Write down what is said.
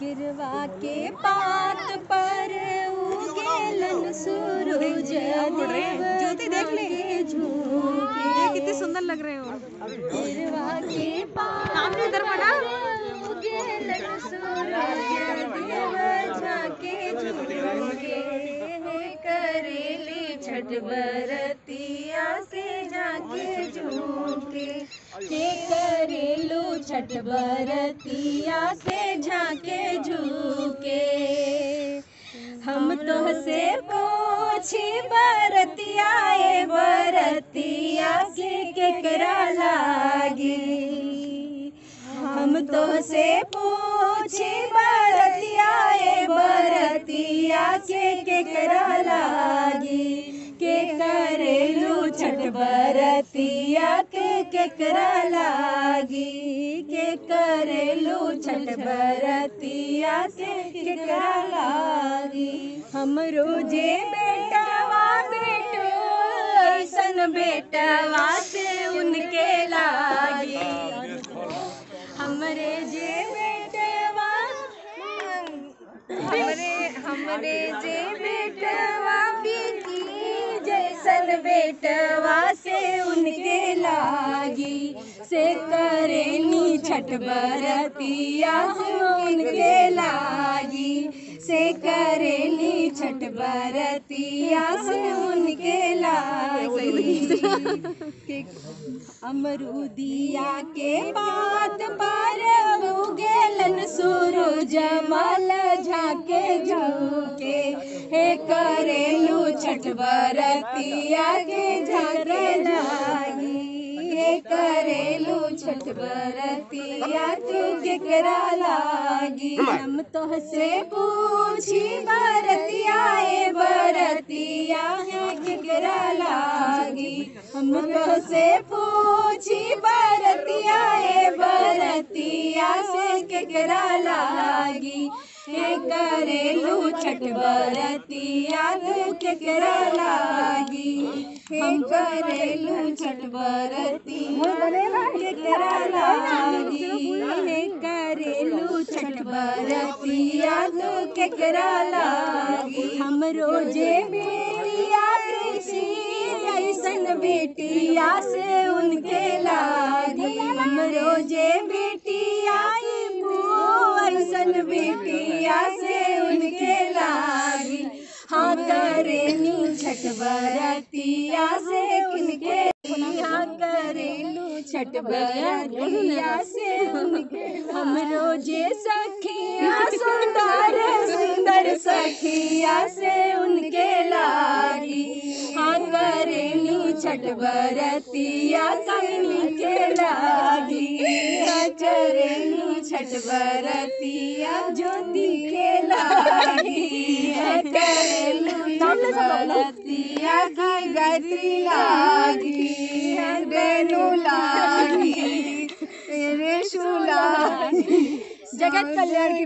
गिरवा के पात पर उगेलन सूरज ज्योति देख ले झूके कितने सुंदर लग रहे हो। गिरवा के पात इधर बना उगेलन सूरज देव झाके झूके करेली छठ बरतिया से झाके झूके के करेलू छठ बरतिया से झाके झूके। हम तो से पूछी बरतिया ए बरतिया के केकरा लागी। हम तो से पूछी बरतिया ए बरतिया के केकरा लागी। के करेलू छठ बरतिया के केकरा लागी। के करेलू छठ बरतिया के केकरा लागी। हम रोजे बेटवा बेटो ऐसन बेटवा से उनके लागी। हमरे जे बेटवा हमरे जे बेटवा बीती जैसन बेटवा से उनके लागी। से करेनी छठ बरतिया से उनके लागी। से करेनी छठ बरतिया से उनके लागी। अमरूदिया के बात पर उगेलन सूरज मल झाके झूके हे करेलू छठ बरतिया के झाके लागी। हे करेलू छठ बरतिया के केकरा लागी। हम तो से पूछी बरतिया ए बरतिया है केकरा लागी। हम तो से पूछी बरतिया ए बरतिया से केकरा लागी। हे करेलू छठ बरतिया के केकरा लागी। हे करेलू छठ बरतिया केकरा लागी। हे करेलू छठ बरतिया के केकरा लागी। हम रोजे बेटिया कृषि ऐसन बेटिया से उनके लागी। हम रोजे बेटिया ऐसन बेटिया से उनके लागी। हाँ करेलू छठ बरतिया से उनके। हाँ करेलू छठ बरतिया से उनके। हम रोजे सखिया सुंदर सुंदर सखिया से उनके लागी। हाँ करेलू छठ बरतिया के लागी। हाँ करेलू छठ बरतिया ज्योति के लागी। हाँ करेलू छठ बरतिया की गायत्री लागी। रेणु लागी रेशु लागी। जगत कल्याण की